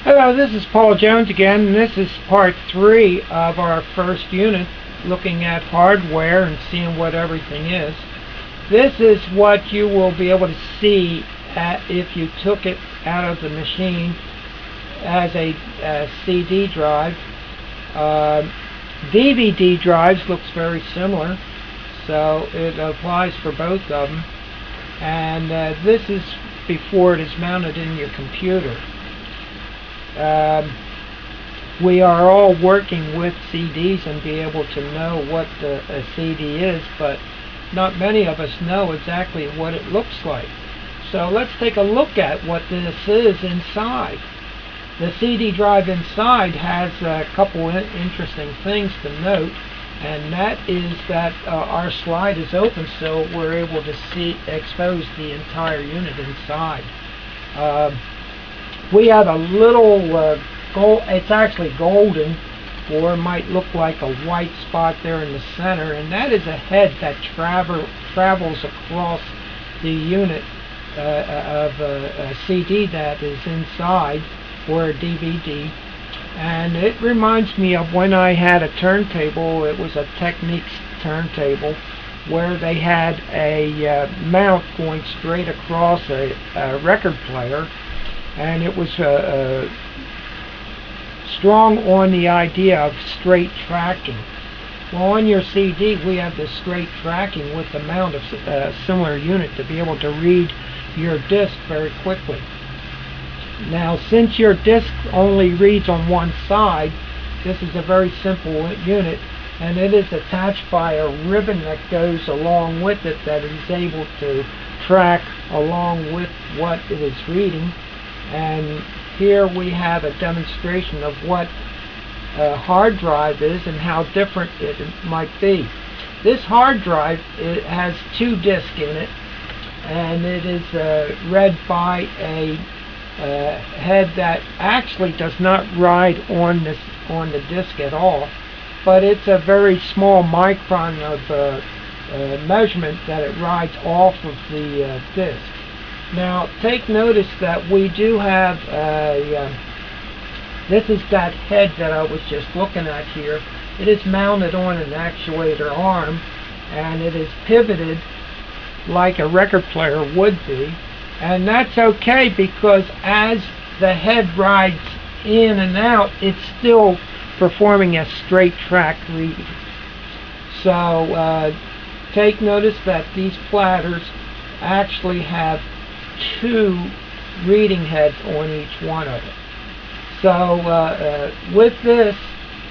Hello, this is Paul Jones again, and this is part 3 of our first unit, looking at hardware and seeing what everything is. This is what you will be able to see if you took it out of the machine as a CD drive. DVD drives looks very similar, so it applies for both of them. And this is before it is mounted in your computer. We are all working with CDs and be able to know what a CD is, but not many of us know exactly what it looks like. So let's take a look at what this is inside. The CD drive inside has a couple interesting things to note, and that is that our slide is open, so we're able to expose the entire unit inside. We have a little gold, it's actually golden, or might look like a white spot there in the center, and that is a head that travels across the unit of a CD that is inside, or a DVD. And it reminds me of when I had a turntable. It was a Technics turntable where they had a mount going straight across a record player, and it was strong on the idea of straight tracking. Well, on your CD we have the straight tracking with the mount of a similar unit to be able to read your disc very quickly. Now, since your disc only reads on one side, this is a very simple unit, and it is attached by a ribbon that goes along with it that is able to track along with what it is reading. And here we have a demonstration of what a hard drive is and how different it might be. This hard drive, it has two discs in it, and it is read by a head that actually does not ride on the disc at all, but it's a very small micron of measurement that it rides off of the disc. Now, take notice that we do have this is that head that I was just looking at here. It is mounted on an actuator arm, and it is pivoted like a record player would be. And that's okay, because as the head rides in and out, it's still performing a straight track reading. So take notice that these platters actually have two reading heads on each one of it. So with this,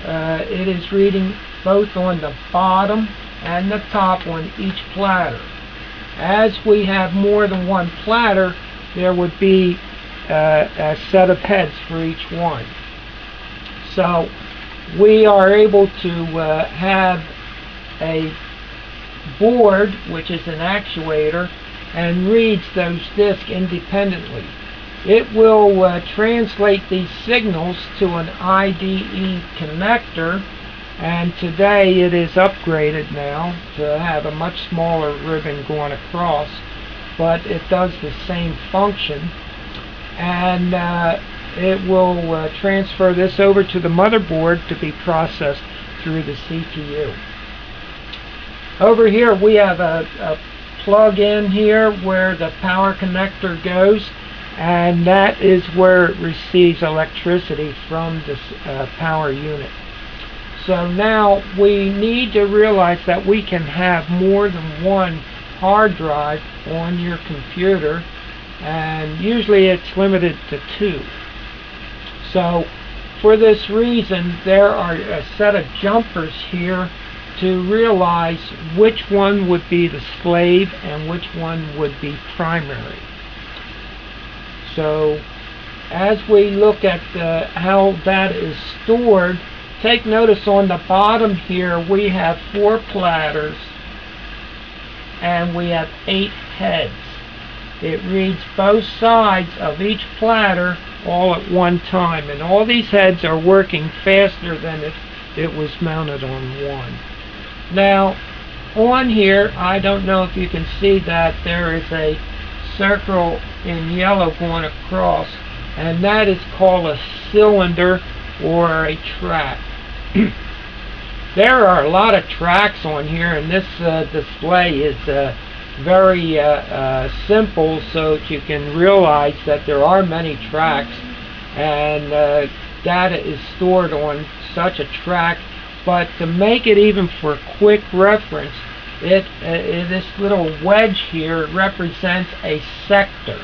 it is reading both on the bottom and the top on each platter. As we have more than one platter, there would be a set of heads for each one. So we are able to have a board, which is an actuator, and reads those discs independently. It will translate these signals to an IDE connector, and today it is upgraded now to have a much smaller ribbon going across, but it does the same function. And it will transfer this over to the motherboard to be processed through the CPU. Over here we have a plug in here where the power connector goes, and that is where it receives electricity from this power unit. So now we need to realize that we can have more than one hard drive on your computer, and usually it's limited to two. So for this reason, there are a set of jumpers here to realize which one would be the slave and which one would be primary. So as we look at how that is stored, take notice on the bottom here we have 4 platters and we have 8 heads. It reads both sides of each platter all at one time, and all these heads are working faster than if it was mounted on one. Now on here, I don't know if you can see that there is a circle in yellow going across, and that is called a cylinder or a track. There are a lot of tracks on here, and this display is very simple, so that you can realize that there are many tracks, and data is stored on such a track. But to make it even for quick reference, this little wedge here represents a sector.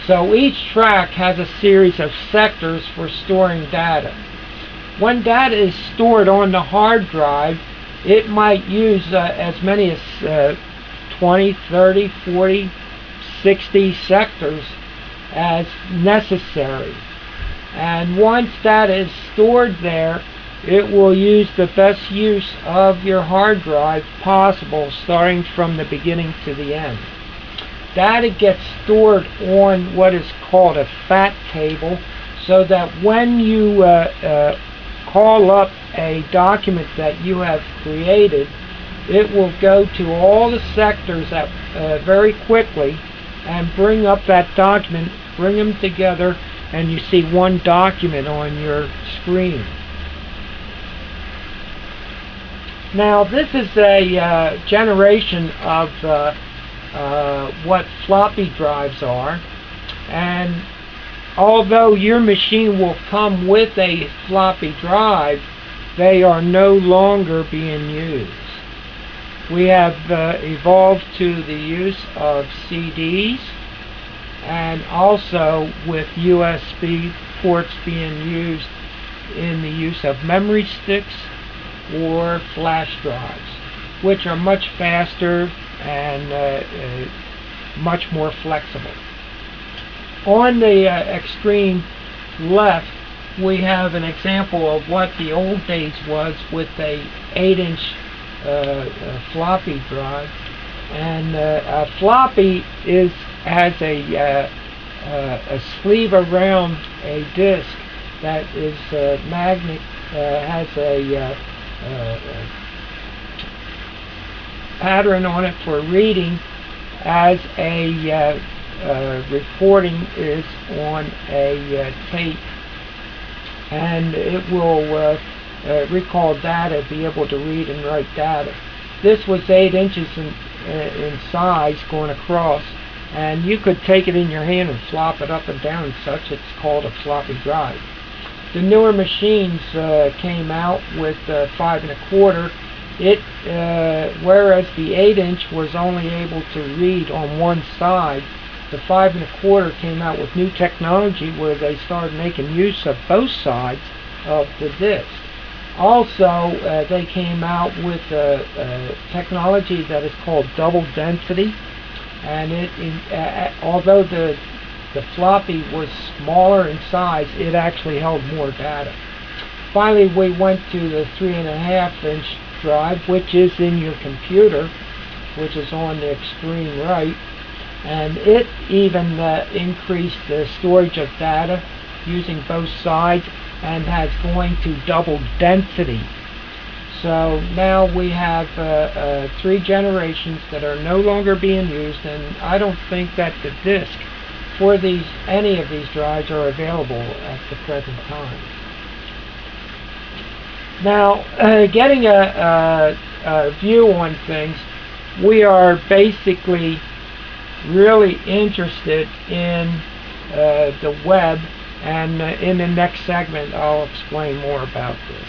So each track has a series of sectors for storing data. When data is stored on the hard drive, it might use as many as 20, 30, 40, 60 sectors as necessary. And once data is stored there, it will use the best use of your hard drive possible, starting from the beginning to the end. Data gets stored on what is called a FAT table, so that when you call up a document that you have created, it will go to all the sectors very quickly and bring up that document, bring them together, and you see one document on your screen. Now this is a generation of what floppy drives are, and although your machine will come with a floppy drive, they are no longer being used. We have evolved to the use of CDs, and also with USB ports being used in the use of memory sticks or flash drives, which are much faster and much more flexible. On the extreme left, we have an example of what the old days was with a 8-inch floppy drive. And a floppy has a sleeve around a disc that is magnet, has a pattern on it for reading, as a recording is on a tape, and it will recall data, be able to read and write data. This was 8 inches in size going across, and you could take it in your hand and flop it up and down and such. It's called a floppy drive. The newer machines came out with 5 1/4. Whereas the 8-inch was only able to read on one side, the 5 1/4 came out with new technology where they started making use of both sides of the disc. Also, they came out with technology that is called double density, and although the floppy was smaller in size, it actually held more data. Finally, we went to the 3 1/2-inch drive, which is in your computer, which is on the extreme right, and it even increased the storage of data using both sides, and has going to double density. So now we have 3 generations that are no longer being used, and I don't think that the disk for any of these drives are available at the present time. Now, getting a view on things, we are basically really interested in the web, and in the next segment I'll explain more about this.